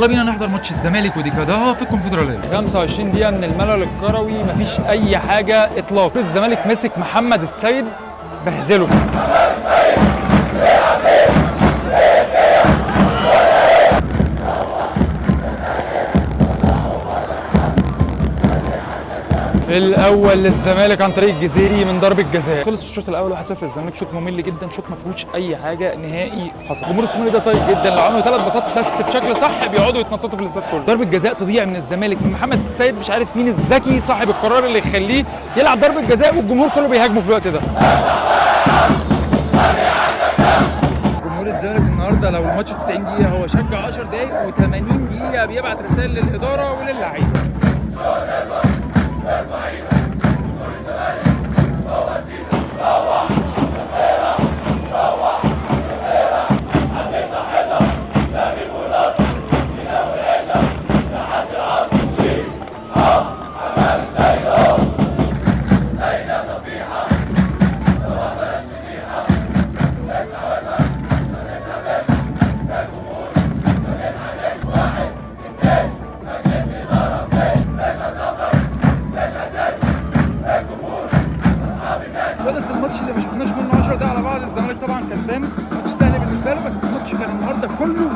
يلا بينا نحضر ماتش الزمالك وديكاداها في الكونفدراليه. 25 دقيقة من الملل الكروي، مفيش أي حاجة إطلاقا. الزمالك مسك محمد السيد بهدله. الاول للزمالك عن طريق الجزيري من ضربه جزاء. خلص الشوط الاول 1-0 للزمالك، شوط ممل جدا، شوط ما فيهوش اي حاجه نهائي حصل. جمهور الزمالك ده طيب جدا، لو عملوا 3 باصات بس بشكل صح بيقعدوا يتنططوا في الاستاد كله. ضربه جزاء تضيع من الزمالك من محمد السيد، مش عارف مين الذكي صاحب القرار اللي يخليه يلعب ضربه جزاء والجمهور كله بيهاجمه في الوقت ده. جمهور الزمالك النهارده لو الماتش 90 دقيقه هو شجع 10 دقائق و80 دقيقه بيبعت رسائل للاداره وللعيبه. خلص الماتش اللي ما شفناش منه 10 دقايق على بعض. الزمالك طبعا كسبان، ماتش سهل بالنسبه له، بس الماتش كان النهارده كله